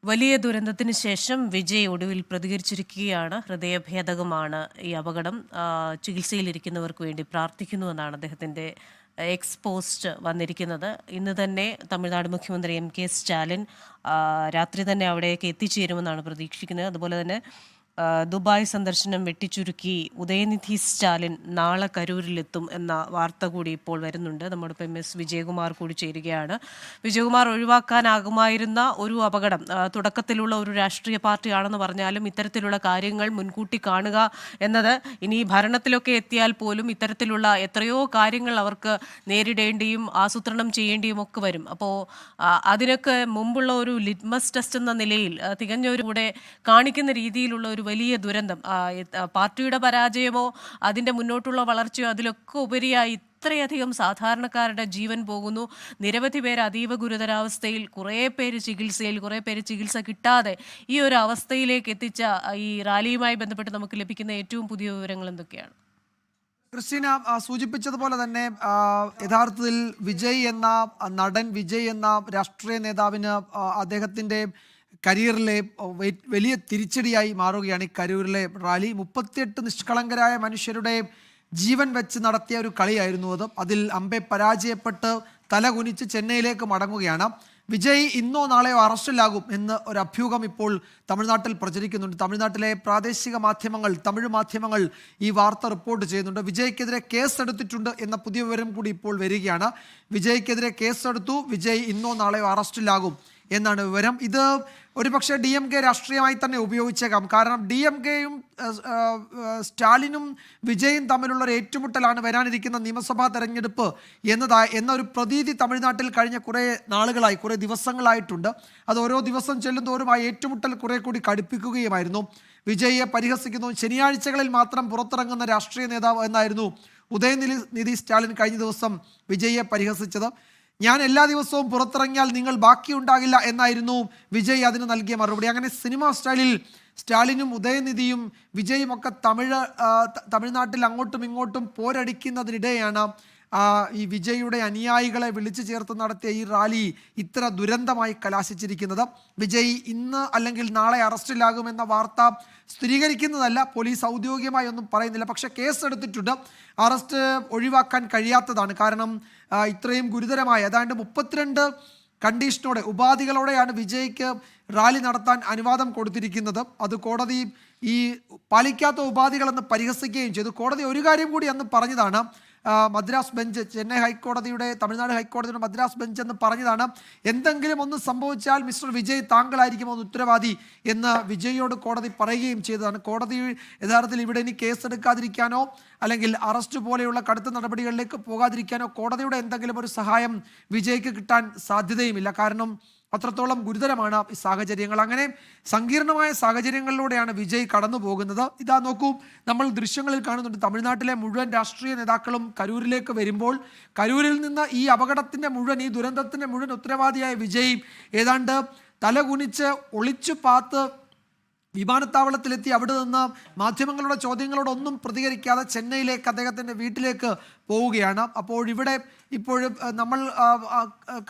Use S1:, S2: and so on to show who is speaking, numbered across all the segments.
S1: വലിയ ദുരന്തത്തിന് ശേഷം വിജയ് ഒടുവിൽ പ്രതികരിച്ചിരിക്കുകയാണ്. ഹൃദയഭേദകമാണ് ഈ അപകടം. ചികിത്സയിലിരിക്കുന്നവർക്ക് വേണ്ടി പ്രാർത്ഥിക്കുന്നുവെന്നാണ് അദ്ദേഹത്തിൻ്റെ എക്സ് പോസ്റ്റ് വന്നിരിക്കുന്നത്. ഇന്ന് തന്നെ തമിഴ്നാട് മുഖ്യമന്ത്രി എം.കെ. സ്റ്റാലിൻ രാത്രി തന്നെ അവിടേക്ക് എത്തിച്ചേരുമെന്നാണ് പ്രതീക്ഷിക്കുന്നത്. അതുപോലെ തന്നെ ദുബായ് സന്ദർശനം വെട്ടിച്ചുരുക്കി ഉദയനിധി സ്റ്റാലിൻ നാളെ കരൂരിലെത്തും എന്ന വാർത്ത കൂടി ഇപ്പോൾ വരുന്നുണ്ട്. നമ്മോടൊപ്പം എസ് വിജയകുമാർ കൂടി ചേരുകയാണ്. വിജയകുമാർ, ഒഴിവാക്കാനാകുമായിരുന്ന ഒരു അപകടം, തുടക്കത്തിലുള്ള ഒരു രാഷ്ട്രീയ പാർട്ടിയാണെന്ന് പറഞ്ഞാലും ഇത്തരത്തിലുള്ള കാര്യങ്ങൾ മുൻകൂട്ടി കാണുക എന്നത് ഇനി ഭരണത്തിലൊക്കെ എത്തിയാൽ പോലും ഇത്തരത്തിലുള്ള എത്രയോ കാര്യങ്ങൾ അവർക്ക് നേരിടേണ്ടിയും ആസൂത്രണം ചെയ്യേണ്ടിയും ഒക്കെ വരും. അപ്പോൾ അതിനൊക്കെ മുമ്പുള്ള ഒരു ലിറ്റ്മസ് ടെസ്റ്റ് എന്ന നിലയിൽ തികഞ്ഞൊരു കൂടെ കാണിക്കുന്ന രീതിയിലുള്ള ഒരു വലിയ ദുരന്തം, പാർട്ടിയുടെ പരാജയമോ അതിൻ്റെ മുന്നോട്ടുള്ള വളർച്ചയോ അതിലൊക്കെ ഉപരിയായി ഇത്രയധികം സാധാരണക്കാരുടെ ജീവൻ പോകുന്നു. നിരവധി പേര് അതീവ ഗുരുതരാവസ്ഥയിൽ, കുറേ പേര് ചികിത്സയിൽ, കുറേ പേര് ചികിത്സ കിട്ടാതെ ഈ ഒരു അവസ്ഥയിലേക്ക് എത്തിച്ച ഈ റാലിയുമായി ബന്ധപ്പെട്ട് നമുക്ക് ലഭിക്കുന്ന ഏറ്റവും പുതിയ വിവരങ്ങൾ എന്തൊക്കെയാണ്?
S2: ക്രിസ്റ്റീന സൂചിപ്പിച്ചതുപോലെ തന്നെ യഥാർത്ഥത്തിൽ വിജയ് എന്ന നടൻ, വിജയ് എന്ന രാഷ്ട്രീയ നേതാവിന് അദ്ദേഹത്തിൻ്റെ കരിയറിലെ വലിയ തിരിച്ചടിയായി മാറുകയാണ് ഈ കരൂരിലെ റാലി. 38 നിഷ്കളങ്കരായ മനുഷ്യരുടെ ജീവൻ വെച്ച് നടത്തിയ ഒരു കളിയായിരുന്നു അത്. അതിൽ അമ്പെ പരാജയപ്പെട്ട് തലകുനിച്ച് ചെന്നൈയിലേക്ക് മടങ്ങുകയാണ്. വിജയ് ഇന്നോ നാളെയോ അറസ്റ്റിലാകും എന്ന് ഒരു അഭ്യൂഹം ഇപ്പോൾ തമിഴ്നാട്ടിൽ പ്രചരിക്കുന്നുണ്ട്. തമിഴ്നാട്ടിലെ പ്രാദേശിക മാധ്യമങ്ങൾ, തമിഴ് മാധ്യമങ്ങൾ ഈ വാർത്ത റിപ്പോർട്ട് ചെയ്യുന്നുണ്ട്. വിജയ്ക്കെതിരെ കേസെടുത്തിട്ടുണ്ട് എന്ന പുതിയ വിവരം കൂടി ഇപ്പോൾ വരികയാണ്. വിജയ്ക്കെതിരെ കേസെടുത്തു, വിജയ് ഇന്നോ നാളെയോ അറസ്റ്റിലാകും എന്നാണ് വിവരം. ഇത് ഒരുപക്ഷെ DMK രാഷ്ട്രീയമായി തന്നെ ഉപയോഗിച്ചേക്കാം. കാരണം DMKയും സ്റ്റാലിനും വിജയും തമ്മിലുള്ള ഒരു ഏറ്റുമുട്ടലാണ് വരാനിരിക്കുന്ന നിയമസഭാ തെരഞ്ഞെടുപ്പ് എന്നൊരു പ്രതീതി തമിഴ്നാട്ടിൽ കഴിഞ്ഞ കുറേ നാളുകളായി, കുറേ ദിവസങ്ങളായിട്ടുണ്ട്. അത് ഓരോ ദിവസം ചെല്ലുന്തോറും ആ ഏറ്റുമുട്ടൽ കുറെ കൂടി കടുപ്പിക്കുകയുമായിരുന്നു. വിജയെ പരിഹസിക്കുന്നു. ശനിയാഴ്ചകളിൽ മാത്രം പുറത്തിറങ്ങുന്ന രാഷ്ട്രീയ നേതാവ് എന്നായിരുന്നു ഉദയനിധി സ്റ്റാലിൻ കഴിഞ്ഞ ദിവസം വിജയെ പരിഹസിച്ചത്. ഞാൻ എല്ലാ ദിവസവും പുറത്തിറങ്ങിയാൽ നിങ്ങൾ ബാക്കിയുണ്ടാകില്ല എന്നായിരുന്നു വിജയ് അതിന് നൽകിയ മറുപടി. അങ്ങനെ സിനിമ സ്റ്റൈലിൽ സ്റ്റാലിനും ഉദയനിധിയും വിജയും ഒക്കെ തമിഴ്നാട്ടിൽ അങ്ങോട്ടും ഇങ്ങോട്ടും പോരടിക്കുന്നതിനിടെയാണ് ഈ വിജയുടെ അനുയായികളെ വിളിച്ചു ചേർത്ത് നടത്തിയ ഈ റാലി ഇത്ര ദുരന്തമായി കലാശിച്ചിരിക്കുന്നത്. വിജയ് ഇന്ന് അല്ലെങ്കിൽ നാളെ അറസ്റ്റിലാകുമെന്ന വാർത്ത സ്ഥിരീകരിക്കുന്നതല്ല. പോലീസ് ഔദ്യോഗികമായി ഒന്നും പറയുന്നില്ല. പക്ഷേ കേസെടുത്തിട്ടുണ്ട്. അറസ്റ്റ് ഒഴിവാക്കാൻ കഴിയാത്തതാണ്. കാരണം ഇത്രയും ഗുരുതരമായ ഏതാണ്ട് 32 കണ്ടീഷനോടെ, ഉപാധികളോടെയാണ് വിജയ്ക്ക് റാലി നടത്താൻ അനുവാദം കൊടുത്തിരിക്കുന്നത്. അത് കോടതി ഈ പാലിക്കാത്ത ഉപാധികളെന്ന് പരിഹസിക്കുകയും ചെയ്തു. കോടതി ഒരു കാര്യം കൂടി അന്ന് പറഞ്ഞതാണ്. മദ്രാസ് ബെഞ്ച്, ചെന്നൈ ഹൈക്കോടതിയുടെ, തമിഴ്നാട് ഹൈക്കോടതിയുടെ മദ്രാസ് ബെഞ്ച് എന്ന് പറഞ്ഞതാണ്, എന്തെങ്കിലും ഒന്ന് സംഭവിച്ചാൽ മിസ്റ്റർ വിജയ് താങ്കളായിരിക്കും ഒന്ന് ഉത്തരവാദി എന്ന് വിജയോട് കോടതി പറയുകയും ചെയ്തതാണ്. കോടതി യഥാർത്ഥത്തിൽ ഇവിടെ ഇനി കേസെടുക്കാതിരിക്കാനോ അല്ലെങ്കിൽ അറസ്റ്റ് പോലെയുള്ള കടുത്ത നടപടികളിലേക്ക് പോകാതിരിക്കാനോ കോടതിയുടെ എന്തെങ്കിലും ഒരു സഹായം വിജയ്ക്ക് കിട്ടാൻ സാധ്യതയുമില്ല. കാരണം അത്രത്തോളം ഗുരുതരമാണ് ഈ സാഹചര്യങ്ങൾ. അങ്ങനെ സങ്കീർണമായ സാഹചര്യങ്ങളിലൂടെയാണ് വിജയ് കടന്നു പോകുന്നത്. ഇതാ നോക്കൂ, നമ്മൾ ദൃശ്യങ്ങളിൽ കാണുന്നുണ്ട് തമിഴ്നാട്ടിലെ മുഴുവൻ രാഷ്ട്രീയ നേതാക്കളും കരൂരിലേക്ക് വരുമ്പോൾ കരൂരിൽ നിന്ന് ഈ അപകടത്തിൻ്റെ മുഴുവൻ, ഈ ദുരന്തത്തിൻ്റെ മുഴുവൻ ഉത്തരവാദിയായ വിജയ് ഏതാണ്ട് തലകുനിച്ച് ഒളിച്ചു പാത്ത് വിമാനത്താവളത്തിലെത്തി അവിടെ നിന്ന് മാധ്യമങ്ങളുടെ ചോദ്യങ്ങളോടൊന്നും പ്രതികരിക്കാതെ ചെന്നൈയിലേക്ക്, അദ്ദേഹത്തിൻ്റെ വീട്ടിലേക്ക് പോവുകയാണ്. അപ്പോൾ ഇവിടെ ഇപ്പോഴും നമ്മൾ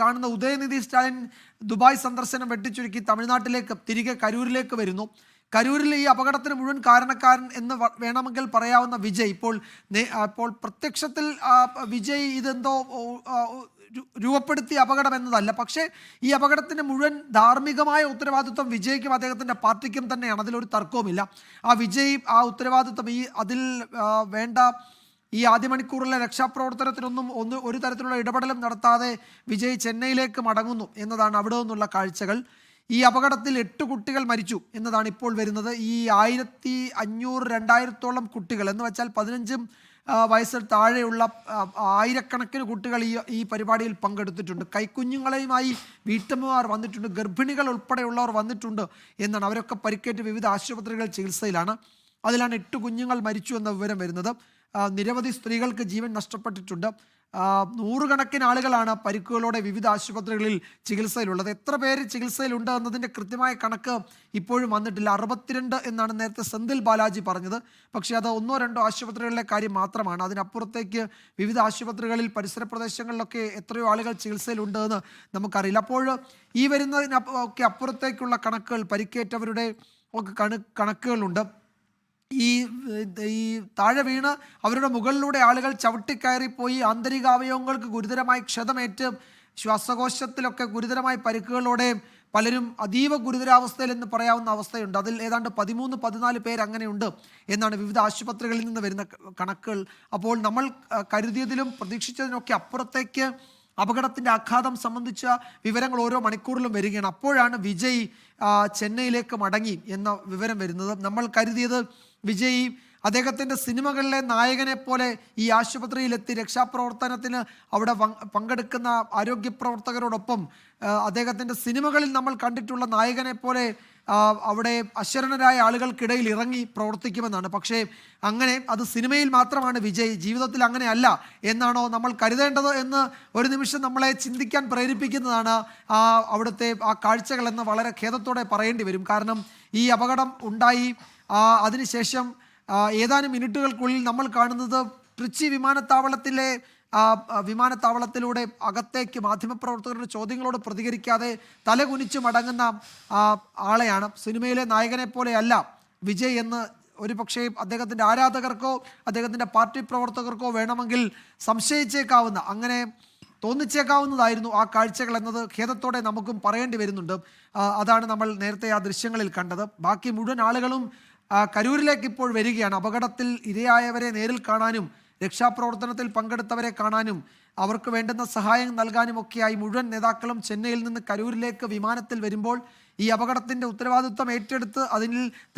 S2: കാണുന്ന ഉദയനിധി സ്റ്റാലിൻ ദുബായ് സന്ദർശനം വെട്ടിച്ചുരുക്കി തമിഴ്നാട്ടിലേക്ക് തിരികെ കരൂരിലേക്ക് വരുന്നു. കരൂരിൽ ഈ അപകടത്തിന് മുഴുവൻ കാരണക്കാരൻ എന്ന് വേണമെങ്കിൽ പറയാവുന്ന വിജയ് ഇപ്പോൾ പ്രത്യക്ഷത്തിൽ വിജയ് ഇതെന്തോ രൂപപ്പെടുത്തിയ അപകടം എന്നതല്ല. പക്ഷേ ഈ അപകടത്തിൻ്റെ മുഴുവൻ ധാർമ്മികമായ ഉത്തരവാദിത്വം വിജയ്ക്കും അദ്ദേഹത്തിൻ്റെ പാർട്ടിക്കും തന്നെയാണ്. അതിലൊരു തർക്കവുമില്ല. ആ വിജയ് ആ ഉത്തരവാദിത്വം അതിൽ വേണ്ട ഈ ആദ്യ മണിക്കൂറിലെ രക്ഷാപ്രവർത്തനത്തിനൊന്നും ഒരു തരത്തിലുള്ള ഇടപെടലും നടത്താതെ വിജയ് ചെന്നൈയിലേക്ക് മടങ്ങുന്നു എന്നതാണ് അവിടെ നിന്നുള്ള കാഴ്ചകൾ. ഈ അപകടത്തിൽ 8 കുട്ടികൾ മരിച്ചു എന്നതാണ് ഇപ്പോൾ വരുന്നത്. ഈ 1500-2000-ഓളം കുട്ടികൾ എന്ന് വെച്ചാൽ 15 വയസ്സിൽ താഴെയുള്ള ആയിരക്കണക്കിന് കുട്ടികൾ ഈ പരിപാടിയിൽ പങ്കെടുത്തിട്ടുണ്ട്. കൈക്കുഞ്ഞുങ്ങളെയുമായി വീട്ടമ്മമാർ വന്നിട്ടുണ്ട്, ഗർഭിണികൾ ഉൾപ്പെടെയുള്ളവർ വന്നിട്ടുണ്ട് എന്നാണ്. അവരൊക്കെ പരിക്കേറ്റ് വിവിധ ആശുപത്രികളിൽ ചികിത്സയിലാണ്. അതിലാണ് 8 കുഞ്ഞുങ്ങൾ മരിച്ചു എന്ന വിവരം വരുന്നത്. നിരവധി സ്ത്രീകൾക്ക് ജീവൻ നഷ്ടപ്പെട്ടിട്ടുണ്ട്. നൂറുകണക്കിന് ആളുകളാണ് പരിക്കുകളോടെ വിവിധ ആശുപത്രികളിൽ ചികിത്സയിലുള്ളത്. എത്ര പേര് ചികിത്സയിലുണ്ട് എന്നതിൻ്റെ കൃത്യമായ കണക്ക് ഇപ്പോഴും വന്നിട്ടില്ല. 62 എന്നാണ് നേരത്തെ സെന്തിൽ ബാലാജി പറഞ്ഞത്. പക്ഷേ അത് 1-2 ആശുപത്രികളിലെ കാര്യം മാത്രമാണ്. അതിനപ്പുറത്തേക്ക് വിവിധ ആശുപത്രികളിൽ പരിസര പ്രദേശങ്ങളിലൊക്കെ എത്രയോ ആളുകൾ ചികിത്സയിലുണ്ട് എന്ന് നമുക്കറിയില്ല. അപ്പോൾ ഈ വരുന്നതിനൊക്കെ അപ്പുറത്തേക്കുള്ള കണക്കുകൾ, പരിക്കേറ്റവരുടെ ഒക്കെ കണക്കുകളുണ്ട്. ഈ താഴെ വീണ് അവരുടെ മുകളിലൂടെ ആളുകൾ ചവിട്ടിക്കയറിപ്പോയി ആന്തരികാവയവങ്ങൾക്ക് ഗുരുതരമായി ക്ഷതമേറ്റ് ശ്വാസകോശത്തിലൊക്കെ ഗുരുതരമായ പരിക്കുകളോടെ പലരും അതീവ ഗുരുതരാവസ്ഥയിൽ എന്ന് പറയാവുന്ന അവസ്ഥയുണ്ട്. അതിൽ ഏതാണ്ട് 13-14 പേര് അങ്ങനെയുണ്ട് എന്നാണ് വിവിധ ആശുപത്രികളിൽ നിന്ന് വരുന്ന കണക്കുകൾ. അപ്പോൾ നമ്മൾ കരുതിയതിലും പ്രതീക്ഷിച്ചതിനൊക്കെ അപ്പുറത്തേക്ക് അപകടത്തിൻ്റെ ആഘാതം സംബന്ധിച്ച വിവരങ്ങൾ ഓരോ മണിക്കൂറിലും വരികയാണ്. അപ്പോഴാണ് വിജയ് ചെന്നൈയിലേക്ക് മടങ്ങി എന്ന വിവരം വരുന്നത്. നമ്മൾ കരുതിയത് വിജയ് അദ്ദേഹത്തിൻ്റെ സിനിമകളിലെ നായകനെ പോലെ ഈ ആശുപത്രിയിലെത്തി രക്ഷാപ്രവർത്തനത്തിന് അവിടെ പങ്കെടുക്കുന്ന ആരോഗ്യ പ്രവർത്തകരോടൊപ്പം അദ്ദേഹത്തിൻ്റെ സിനിമകളിൽ നമ്മൾ കണ്ടിട്ടുള്ള നായകനെ പോലെ അവിടെ അശരണരായ ആളുകൾക്കിടയിൽ ഇറങ്ങി പ്രവർത്തിക്കുമെന്നാണ്. പക്ഷേ അങ്ങനെ അത് സിനിമയിൽ മാത്രമാണ് വിജയ്, ജീവിതത്തിൽ അങ്ങനെയല്ല എന്നാണോ നമ്മൾ കരുതേണ്ടത് എന്ന് ഒരു നിമിഷം നമ്മളെ ചിന്തിക്കാൻ പ്രേരിപ്പിക്കുന്നതാണ് അവിടുത്തെ ആ കാഴ്ചകളെന്ന് വളരെ ഖേദത്തോടെ പറയേണ്ടി വരും. കാരണം ഈ അപകടം ഉണ്ടായി അതിനുശേഷം ഏതാനും മിനിറ്റുകൾക്കുള്ളിൽ നമ്മൾ കാണുന്നത് ട്രിച്ചി വിമാനത്താവളത്തിലൂടെ അകത്തേക്ക് മാധ്യമപ്രവർത്തകരുടെ ചോദ്യങ്ങളോട് പ്രതികരിക്കാതെ തലകുനിച്ച് മടങ്ങുന്ന ആളെയാണ്. സിനിമയിലെ നായകനെ പോലെയല്ല വിജയ് എന്ന് ഒരു പക്ഷേ അദ്ദേഹത്തിൻ്റെ ആരാധകർക്കോ അദ്ദേഹത്തിൻ്റെ പാർട്ടി പ്രവർത്തകർക്കോ വേണമെങ്കിൽ സംശയിച്ചേക്കാവുന്ന, അങ്ങനെ തോന്നിച്ചേക്കാവുന്നതായിരുന്നു ആ കാഴ്ചകൾ എന്നത് ഖേദത്തോടെ നമുക്കും പറയേണ്ടി വരുന്നുണ്ട്. അതാണ് നമ്മൾ നേരത്തെ ആ ദൃശ്യങ്ങളിൽ കണ്ടത്. ബാക്കി മുഴുവൻ ആളുകളും കരൂരിലേക്ക് ഇപ്പോൾ വരികയാണ്. അപകടത്തിൽ ഇരയായവരെ നേരിൽ കാണാനും രക്ഷാപ്രവർത്തനത്തിൽ പങ്കെടുത്തവരെ കാണാനും അവർക്ക് വേണ്ടുന്ന സഹായം നൽകാനും ഒക്കെയായി മുഴുവൻ നേതാക്കളും ചെന്നൈയിൽ നിന്ന് കരൂരിലേക്ക് വിമാനത്തിൽ വരുമ്പോൾ ഈ അപകടത്തിൻ്റെ ഉത്തരവാദിത്വം ഏറ്റെടുത്ത്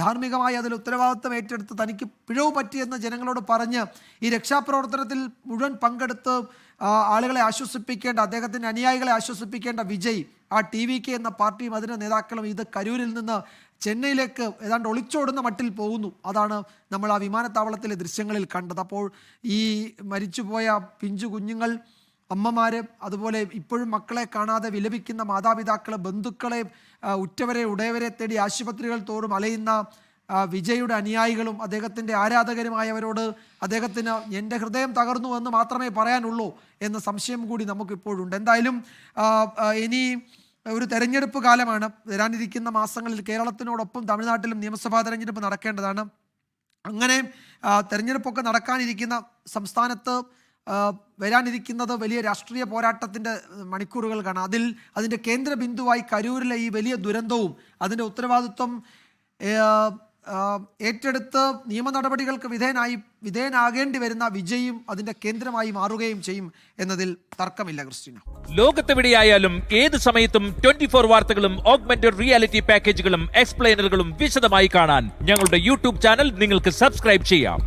S2: ധാർമ്മികമായി അതിൽ ഉത്തരവാദിത്വം ഏറ്റെടുത്ത് തനിക്ക് പിഴവ് പറ്റിയെന്ന് ജനങ്ങളോട് പറഞ്ഞ് ഈ രക്ഷാപ്രവർത്തനത്തിൽ മുഴുവൻ പങ്കെടുത്ത് ആളുകളെ ആശ്വസിപ്പിക്കേണ്ട, അദ്ദേഹത്തിൻ്റെ അനുയായികളെ ആശ്വസിപ്പിക്കേണ്ട വിജയ്, ആ TVK എന്ന പാർട്ടിയും അതിൻ്റെ നേതാക്കളും ഇത് കരൂരിൽ നിന്ന് ചെന്നൈയിലേക്ക് ഏതാണ്ട് ഒളിച്ചോടുന്ന മട്ടിൽ പോകുന്നു. അതാണ് നമ്മൾ ആ വിമാനത്താവളത്തിലെ ദൃശ്യങ്ങളിൽ കണ്ടത്. അപ്പോൾ ഈ മരിച്ചുപോയ പിഞ്ചു കുഞ്ഞുങ്ങൾ, അമ്മമാർ, അതുപോലെ ഇപ്പോഴും മക്കളെ കാണാതെ വിലപിക്കുന്ന മാതാപിതാക്കൾ, ബന്ധുക്കളെ, ഉറ്റവരെ ഉടയവരെ തേടി ആശുപത്രികൾ തോറും അലയുന്ന വിജയുടെ അനുയായികളും അദ്ദേഹത്തിൻ്റെ ആരാധകരുമായവരോട് അദ്ദേഹത്തിന് എൻ്റെ ഹൃദയം തകർന്നു എന്ന് മാത്രമേ പറയാനുള്ളൂ എന്ന സംശയം കൂടി നമുക്കിപ്പോഴുണ്ട്. എന്തായാലും ഇനി ഒരു തെരഞ്ഞെടുപ്പ് കാലമാണ്. വരാനിരിക്കുന്ന മാസങ്ങളിൽ കേരളത്തിനോടൊപ്പം തമിഴ്നാട്ടിലും നിയമസഭാ തെരഞ്ഞെടുപ്പ് നടക്കേണ്ടതാണ്. അങ്ങനെ തെരഞ്ഞെടുപ്പൊക്കെ നടക്കാനിരിക്കുന്ന സംസ്ഥാനത്ത് വരാനിരിക്കുന്നത് വലിയ രാഷ്ട്രീയ പോരാട്ടത്തിൻ്റെ മണിക്കൂറുകൾക്കാണ്. അതിൻ്റെ കേന്ദ്ര ബിന്ദുവായി കരൂരിലെ ഈ വലിയ ദുരന്തവും അതിൻ്റെ ഉത്തരവാദിത്വം ഏറ്റെടുത്ത് നിയമ നടപടികൾക്ക് വിധേയനാകേണ്ടി വരുന്ന വിജയും അതിന്റെ കേന്ദ്രമായി മാറുകയും ചെയ്യും എന്നതിൽ തർക്കമില്ല. ക്രിസ്റ്റീന,
S3: ലോകത്തെവിടെയായാലും ഏത് സമയത്തും 24 വാർത്തകളും ഓഗ്മെന്റഡ് റിയാലിറ്റി പാക്കേജുകളും എക്സ്പ്ലെയിനറുകളും വിശദമായി കാണാൻ ഞങ്ങളുടെ യൂട്യൂബ് ചാനൽ നിങ്ങൾക്ക് സബ്സ്ക്രൈബ് ചെയ്യാം.